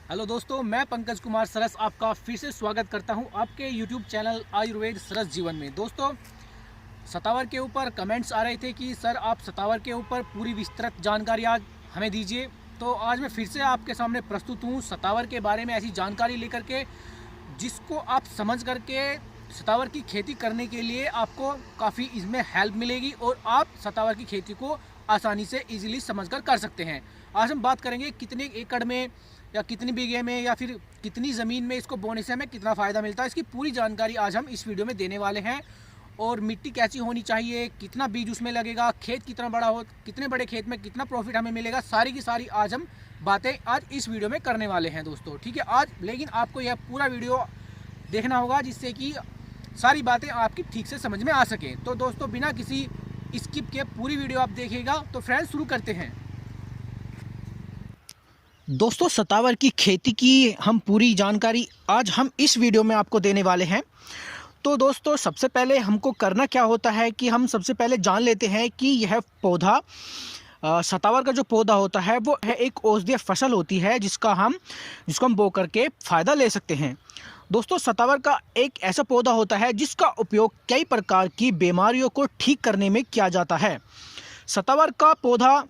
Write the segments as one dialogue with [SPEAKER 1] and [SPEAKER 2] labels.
[SPEAKER 1] Hello दोस्तों, मैं पंकज कुमार सरस आपका फिर से स्वागत करता हूं आपके यूट्यूब चैनल आयुर्वेद सरस जीवन में। दोस्तों, सतावर के ऊपर कमेंट्स आ रहे थे कि सर आप सतावर के ऊपर पूरी विस्तृत जानकारी आज हमें दीजिए। तो आज मैं फिर से आपके सामने प्रस्तुत हूं सतावर के बारे में ऐसी जानकारी लेकर के जिसको आप समझ करके सतावर की खेती करने के लिए आपको काफ़ी इसमें हेल्प मिलेगी और आप सतावर की खेती को आसानी से इजीली समझकर कर सकते हैं। आज हम बात करेंगे कितने एकड़ में या कितनी बीघे में या फिर कितनी ज़मीन में इसको बोने से हमें कितना फ़ायदा मिलता है, इसकी पूरी जानकारी आज हम इस वीडियो में देने वाले हैं। और मिट्टी कैसी होनी चाहिए, कितना बीज उसमें लगेगा, खेत कितना बड़ा हो, कितने बड़े खेत में कितना प्रॉफिट हमें मिलेगा, सारी की सारी आज हम बातें आज इस वीडियो में करने वाले हैं दोस्तों। ठीक है, आज लेकिन आपको यह पूरा वीडियो देखना होगा जिससे कि सारी बातें आपकी ठीक से समझ में आ सके। तो दोस्तों, बिना किसी स्किप के पूरी वीडियो आप देखिएगा। तो फ्रेंड्स, शुरू करते हैं। दोस्तों, सतावर की खेती की हम पूरी जानकारी आज हम इस वीडियो में आपको देने वाले हैं। तो दोस्तों, सबसे पहले हमको करना क्या होता है कि हम सबसे पहले जान लेते हैं कि यह पौधा सतावर का जो पौधा होता है वो है एक औषधीय फसल होती है जिसको हम बो करके फ़ायदा ले सकते हैं। दोस्तों, सतावर का एक ऐसा पौधा होता है जिसका उपयोग कई प्रकार की बीमारियों को ठीक करने में किया जाता है। सतावर का पौधा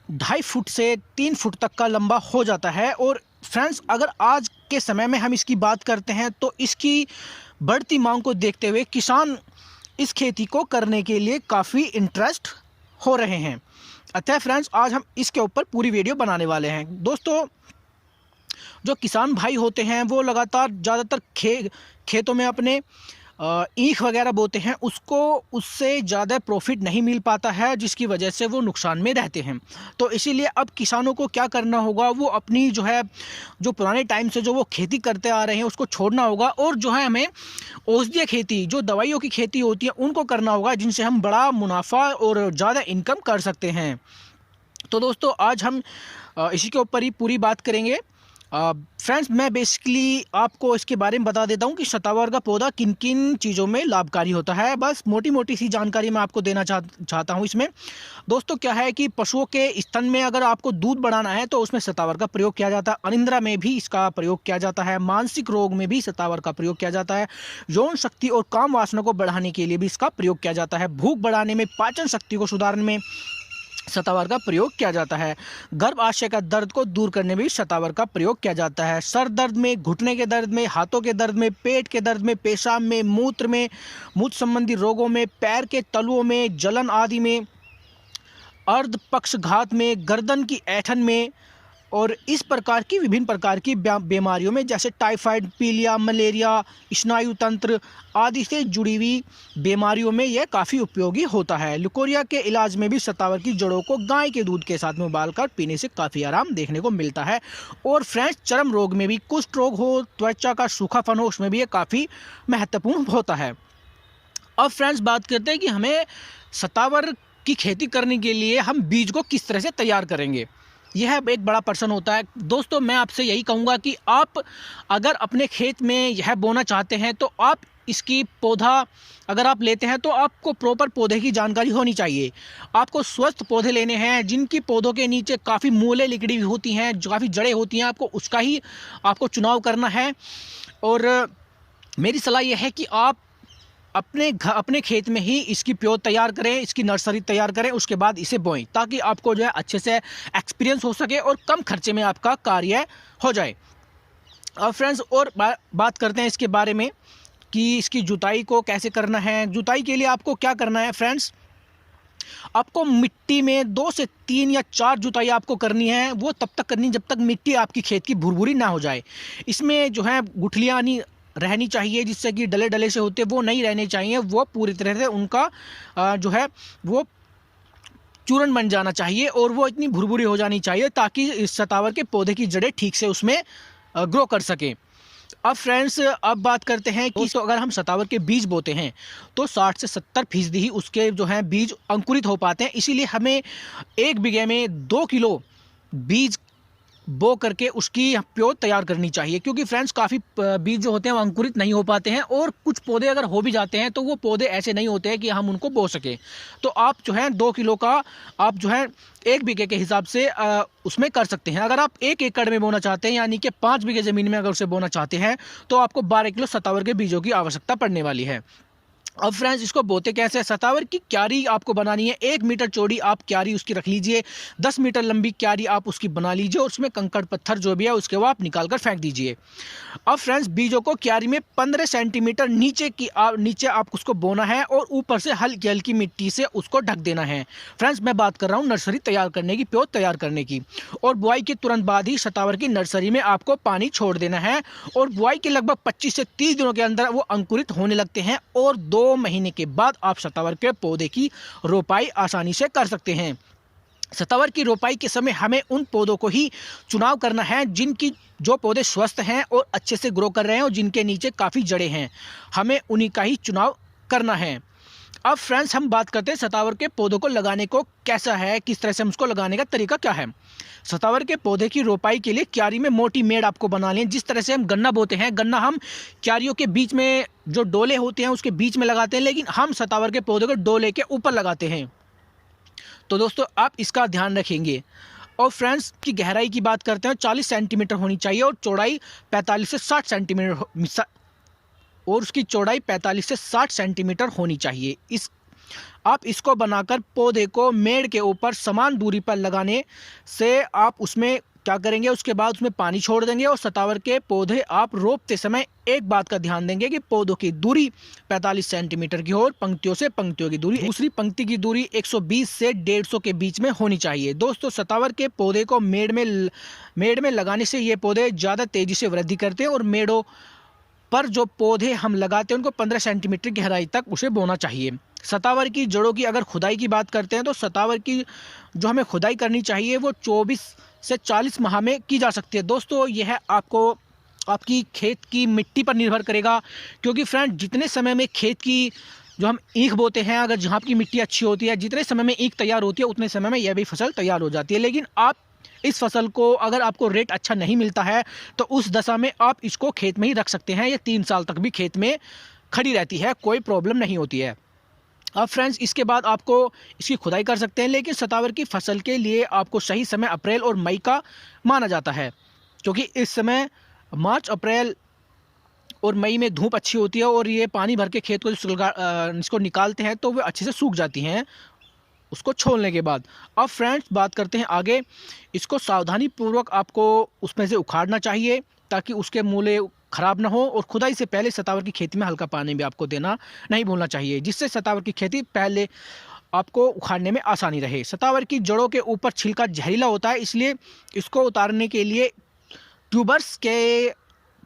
[SPEAKER 1] 2.5 फुट से 3 फुट तक का लंबा हो जाता है। और फ्रेंड्स, अगर आज के समय में हम इसकी बात करते हैं तो इसकी बढ़ती मांग को देखते हुए किसान इस खेती को करने के लिए काफ़ी इंटरेस्ट हो रहे हैं। अतः फ्रेंड्स, आज हम इसके ऊपर पूरी वीडियो बनाने वाले हैं। दोस्तों, जो किसान भाई होते हैं वो लगातार ज़्यादातर खेतों में अपने ईख वगैरह बोते हैं, उससे ज़्यादा प्रॉफिट नहीं मिल पाता है जिसकी वजह से वो नुकसान में रहते हैं। तो इसीलिए अब किसानों को क्या करना होगा, वो अपनी जो पुराने टाइम से जो वो खेती करते आ रहे हैं उसको छोड़ना होगा और जो है हमें औषधीय खेती, जो दवाइयों की खेती होती है, उनको करना होगा जिनसे हम बड़ा मुनाफा और ज़्यादा इनकम कर सकते हैं। तो दोस्तों, आज हम इसी के ऊपर ही पूरी बात करेंगे। फ्रेंड्स, मैं बेसिकली आपको इसके बारे में बता देता हूँ कि सतावर का पौधा किन किन चीज़ों में लाभकारी होता है। बस मोटी मोटी सी जानकारी मैं आपको देना चाहता हूँ इसमें। दोस्तों, क्या है कि पशुओं के स्तन में अगर आपको दूध बढ़ाना है तो उसमें सतावर का प्रयोग किया जाता है। अनिंद्रा में भी इसका प्रयोग किया जाता है। मानसिक रोग में भी सतावर का प्रयोग किया जाता है। यौन शक्ति और काम वासना को बढ़ाने के लिए भी इसका प्रयोग किया जाता है। भूख बढ़ाने में, पाचन शक्ति को सुधारने में सतावर का प्रयोग किया जाता है। गर्भाशय का दर्द को दूर करने में भी सतावर का प्रयोग किया जाता है। सर दर्द में, घुटने के दर्द में, हाथों के दर्द में, पेट के दर्द में, पेशाब में, मूत्र संबंधी रोगों में, पैर के तलुओं में, जलन आदि में, अर्ध पक्षघात में, गर्दन की ऐंठन में और इस प्रकार की विभिन्न प्रकार की बीमारियों में जैसे टाइफाइड, पीलिया, मलेरिया, स्नायु तंत्र आदि से जुड़ी हुई बीमारियों में यह काफ़ी उपयोगी होता है। लिकोरिया के इलाज में भी सतावर की जड़ों को गाय के दूध के साथ में उबालकर पीने से काफ़ी आराम देखने को मिलता है। और फ्रेंड्स, चर्म रोग में भी, कुष्ठ रोग हो, त्वचा का सूखापन हो, उसमें भी ये काफ़ी महत्वपूर्ण होता है। अब फ्रेंड्स, बात करते हैं कि हमें सतावर की खेती करने के लिए हम बीज को किस तरह से तैयार करेंगे। यह एक बड़ा प्रश्न होता है। दोस्तों, मैं आपसे यही कहूँगा कि आप अगर अपने खेत में यह बोना चाहते हैं तो आप इसकी पौधा अगर आप लेते हैं तो आपको प्रॉपर पौधे की जानकारी होनी चाहिए। आपको स्वस्थ पौधे लेने हैं जिनकी पौधों के नीचे काफ़ी मूलें लिकड़ी हुई होती हैं, जो काफ़ी जड़ें होती हैं, उसका ही आपको चुनाव करना है। और मेरी सलाह यह है कि आप अपने खेत में ही इसकी प्योर तैयार करें, इसकी नर्सरी तैयार करें, उसके बाद इसे बोएं ताकि आपको जो है अच्छे से एक्सपीरियंस हो सके और कम खर्चे में आपका कार्य हो जाए। अब फ्रेंड्स, और बात करते हैं इसके बारे में कि इसकी जुताई को कैसे करना है। जुताई के लिए आपको क्या करना है फ्रेंड्स, आपको मिट्टी में 2 से 3 या 4 जुताई आपको करनी है। वो तब तक करनी जब तक मिट्टी आपकी खेत की भुरभुरी ना हो जाए। इसमें जो है गुठलियाँ नहीं रहनी चाहिए, जिससे कि डले डले से होते वो नहीं रहने चाहिए। वो पूरी तरह से उनका जो है वो चूर्ण बन जाना चाहिए और वो इतनी भुरभुरी हो जानी चाहिए ताकि इस सतावर के पौधे की जड़ें ठीक से उसमें ग्रो कर सकें। अब फ्रेंड्स, अब बात करते हैं कि तो अगर हम सतावर के बीज बोते हैं तो 60 से 70% ही उसके जो हैं बीज अंकुरित हो पाते हैं। इसीलिए हमें 1 बीघे में 2 किलो बीज बो करके उसकी प्योद तैयार करनी चाहिए, क्योंकि फ्रेंड्स काफ़ी बीज जो होते हैं वो अंकुरित नहीं हो पाते हैं, और कुछ पौधे अगर हो भी जाते हैं तो वो पौधे ऐसे नहीं होते हैं कि हम उनको बो सकें। तो आप जो है 2 किलो का आप जो है 1 बीघे के हिसाब से उसमें कर सकते हैं। अगर आप 1 एकड़ में बोना चाहते हैं, यानी कि 5 बीघे ज़मीन में अगर उसे बोना चाहते हैं, तो आपको 12 किलो सतावर के बीजों की आवश्यकता पड़ने वाली है। अब फ्रेंड्स इसको बोते कैसे हैं? सतावर की क्यारी आपको बनानी है, 1 मीटर चौड़ी आप क्यारी उसकी रख लीजिए, 10 मीटर लंबी क्यारी आप उसकी बना लीजिए, और उसमें कंकड़ पत्थर जो भी है उसके वो आप निकाल कर फेंक दीजिए। अब फ्रेंड्स बीजों को क्यारी में 15 सेंटीमीटर नीचे आप उसको बोना है, और ऊपर से हल्की हल्की मिट्टी से उसको ढक देना है। फ्रेंड्स मैं बात कर रहा हूँ नर्सरी तैयार करने की, प्योद तैयार करने की। और बुआई के तुरंत बाद ही सतावर की नर्सरी में आपको पानी छोड़ देना है, और बुआई के लगभग 25 से 30 दिनों के अंदर वो अंकुरित होने लगते हैं, और 2 महीने के बाद आप सतावर के पौधे की रोपाई आसानी से कर सकते हैं। सतावर की रोपाई के समय हमें उन पौधों को ही चुनाव करना है जिनकी जो पौधे स्वस्थ हैं और अच्छे से ग्रो कर रहे हैं, और जिनके नीचे काफ़ी जड़ें हैं, हमें उन्हीं का ही चुनाव करना है। अब फ्रेंड्स हम बात करते हैं सतावर के पौधों को लगाने को कैसा है, किस तरह से हम उसको लगाने का तरीका क्या है। सतावर के पौधे की रोपाई के लिए क्यारी में मोटी मेड़ आपको बना लें। जिस तरह से हम गन्ना बोते हैं, गन्ना हम क्यारियों के बीच में जो डोले होते हैं उसके बीच में लगाते हैं, लेकिन हम सतावर के पौधे को डोले के ऊपर लगाते हैं। तो दोस्तों आप इसका ध्यान रखेंगे। और फ्रेंड्स की गहराई की बात करते हैं, 40 सेंटीमीटर होनी चाहिए, और चौड़ाई 45 से 60 सेंटीमीटर और उसकी चौड़ाई 45 से 60 सेंटीमीटर होनी चाहिए। आप इसको बनाकर पौधे को मेड़ के ऊपर समान दूरी पर लगाने से आप उसमें क्या करेंगे, उसके बाद उसमें पानी छोड़ देंगे, और सतावर के पौधे आप रोपते समय एक बात का ध्यान देंगे कि पौधों की दूरी 45 सेंटीमीटर की हो, और पंक्तियों से पंक्तियों की दूरी, दूसरी पंक्ति की दूरी 120 से 150 के बीच में होनी चाहिए। दोस्तों सतावर के पौधे को मेड़ में लगाने से ये पौधे ज़्यादा तेज़ी से वृद्धि करते हैं, और मेड़ों पर जो पौधे हम लगाते हैं उनको 15 सेंटीमीटर गहराई तक उसे बोना चाहिए। सतावर की जड़ों की अगर खुदाई की बात करते हैं, तो सतावर की जो हमें खुदाई करनी चाहिए वो 24 से 40 माह में की जा सकती है। दोस्तों यह आपकी खेत की मिट्टी पर निर्भर करेगा, क्योंकि फ्रेंड जितने समय में खेत की जो हम ईख बोते हैं, अगर जहाँ की मिट्टी अच्छी होती है, जितने समय में ईख तैयार होती है उतने समय में यह भी फसल तैयार हो जाती है। लेकिन आप इस फसल को अगर आपको रेट अच्छा नहीं मिलता है, तो उस दशा में आप इसको खेत में ही रख सकते हैं। ये 3 साल तक भी खेत में खड़ी रहती है, कोई प्रॉब्लम नहीं होती है। अब फ्रेंड्स इसके बाद आपको इसकी खुदाई कर सकते हैं, लेकिन सतावर की फसल के लिए आपको सही समय अप्रैल और मई का माना जाता है, क्योंकि इस समय मार्च अप्रैल और मई में धूप अच्छी होती है, और ये पानी भर के खेत को इसको निकालते हैं तो वे अच्छे से सूख जाती हैं उसको छोलने के बाद। अब फ्रेंड्स बात करते हैं आगे। इसको सावधानी पूर्वक आपको उसमें से उखाड़ना चाहिए, ताकि उसके मूले ख़राब ना हो, और खुदाई से पहले सतावर की खेती में हल्का पानी भी आपको देना नहीं भूलना चाहिए, जिससे सतावर की खेती पहले आपको उखाड़ने में आसानी रहे। सतावर की जड़ों के ऊपर छिलका जहरीला होता है, इसलिए इसको उतारने के लिए ट्यूबर्स के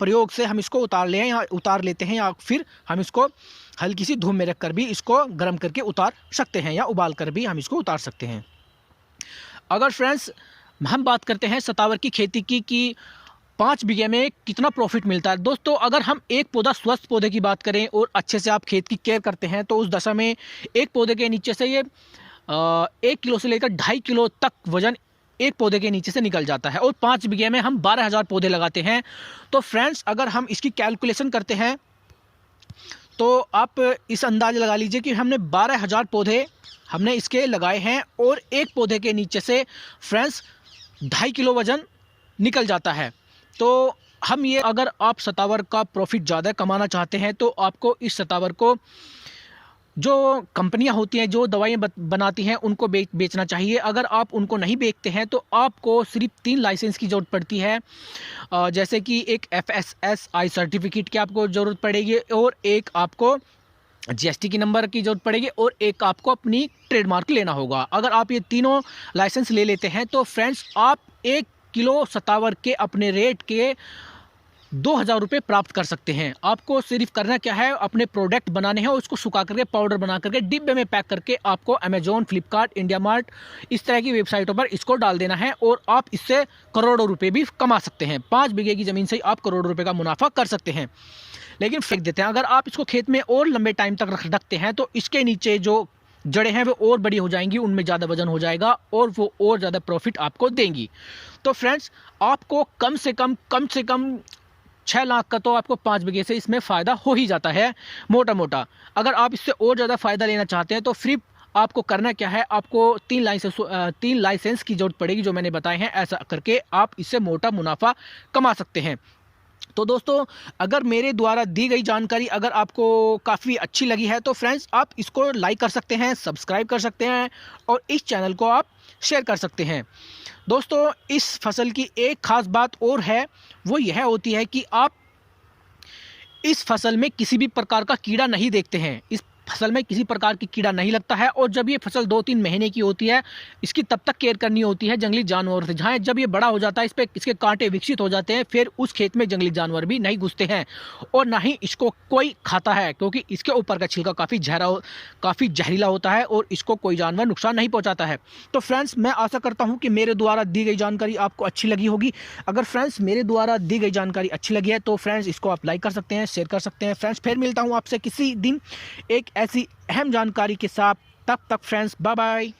[SPEAKER 1] प्रयोग से हम इसको उतार लेते हैं, या फिर हम इसको हल्की सी धूप में रखकर भी इसको गर्म करके उतार सकते हैं, या उबाल कर भी हम इसको उतार सकते हैं। अगर फ्रेंड्स हम बात करते हैं सतावर की खेती की कि 5 बीघे में कितना प्रॉफिट मिलता है। दोस्तों अगर हम एक पौधा स्वस्थ पौधे की बात करें और अच्छे से आप खेत की केयर करते हैं, तो उस दशा में एक पौधे के नीचे से ये 1 किलो से लेकर 2.5 किलो तक वजन एक पौधे के नीचे से निकल जाता है, और 5 बीघे में हम 12,000 पौधे लगाते हैं। तो फ्रेंड्स अगर हम इसकी कैलकुलेशन करते हैं, तो आप इस अंदाज़ लगा लीजिए कि हमने 12,000 पौधे हमने इसके लगाए हैं, और एक पौधे के नीचे से फ्रेंड्स 2.5 किलो वजन निकल जाता है। तो हम ये अगर आप सतावर का प्रॉफिट ज़्यादा कमाना चाहते हैं, तो आपको इस सतावर को जो कंपनियां होती हैं जो दवाइयाँ बनाती हैं उनको बेचना चाहिए। अगर आप उनको नहीं बेचते हैं, तो आपको सिर्फ 3 लाइसेंस की ज़रूरत पड़ती है, जैसे कि एक FSSAI सर्टिफिकेट की आपको ज़रूरत पड़ेगी, और एक आपको GST की नंबर की ज़रूरत पड़ेगी, और एक आपको अपनी ट्रेडमार्क लेना होगा। अगर आप ये तीनों लाइसेंस ले लेते हैं, तो फ्रेंड्स आप 1 किलो सतावर के अपने रेट के 2,000 रुपये प्राप्त कर सकते हैं। आपको सिर्फ करना क्या है, अपने प्रोडक्ट बनाने हैं और उसको सुखा करके पाउडर बना करके डिब्बे में पैक करके आपको अमेजोन, फ्लिपकार्ट, इंडिया मार्ट इस तरह की वेबसाइटों पर इसको डाल देना है, और आप इससे करोड़ों रुपए भी कमा सकते हैं। 5 बीघे की ज़मीन से आप करोड़ों रुपए का मुनाफा कर सकते हैं। लेकिन फेंक देते हैं, अगर आप इसको खेत में और लंबे टाइम तक रखते हैं, तो इसके नीचे जो जड़ें हैं वो और बड़ी हो जाएंगी, उनमें ज़्यादा वजन हो जाएगा और वो और ज़्यादा प्रॉफिट आपको देंगी। तो फ्रेंड्स, आपको कम से कम 6 लाख का तो आपको 5 बीघे से इसमें फ़ायदा हो ही जाता है मोटा मोटा। अगर आप इससे और ज़्यादा फ़ायदा लेना चाहते हैं तो फिर आपको करना क्या है, आपको 3 लाइसेंस की ज़रूरत पड़ेगी जो मैंने बताए हैं। ऐसा करके आप इससे मोटा मुनाफा कमा सकते हैं। तो दोस्तों, अगर मेरे द्वारा दी गई जानकारी अगर आपको काफ़ी अच्छी लगी है तो फ्रेंड्स आप इसको लाइक कर सकते हैं, सब्सक्राइब कर सकते हैं और इस चैनल को आप शेयर कर सकते हैं। दोस्तों, इस फसल की एक ख़ास बात और है, वो यह होती है कि आप इस फसल में किसी भी प्रकार का कीड़ा नहीं देखते हैं। इस फसल में किसी प्रकार की कीड़ा नहीं लगता है और जब ये फसल 2-3 महीने की होती है, इसकी तब तक केयर करनी होती है जंगली जानवर से। जहाँ जब ये बड़ा हो जाता है, इस पे इसके कांटे विकसित हो जाते हैं, फिर उस खेत में जंगली जानवर भी नहीं घुसते हैं और ना ही इसको कोई खाता है, क्योंकि इसके ऊपर का छिलका काफ़ी जहरीला होता है और इसको कोई जानवर नुकसान नहीं पहुँचाता है। तो फ्रेंड्स, मैं आशा करता हूँ कि मेरे द्वारा दी गई जानकारी आपको अच्छी लगी होगी। अगर फ्रेंड्स मेरे द्वारा दी गई जानकारी अच्छी लगी है तो फ्रेंड्स इसको आप लाइक कर सकते हैं, शेयर कर सकते हैं। फ्रेंड्स, फिर मिलता हूँ आपसे किसी दिन एक ऐसी अहम जानकारी के साथ। तब तक फ्रेंड्स, बाय बाय।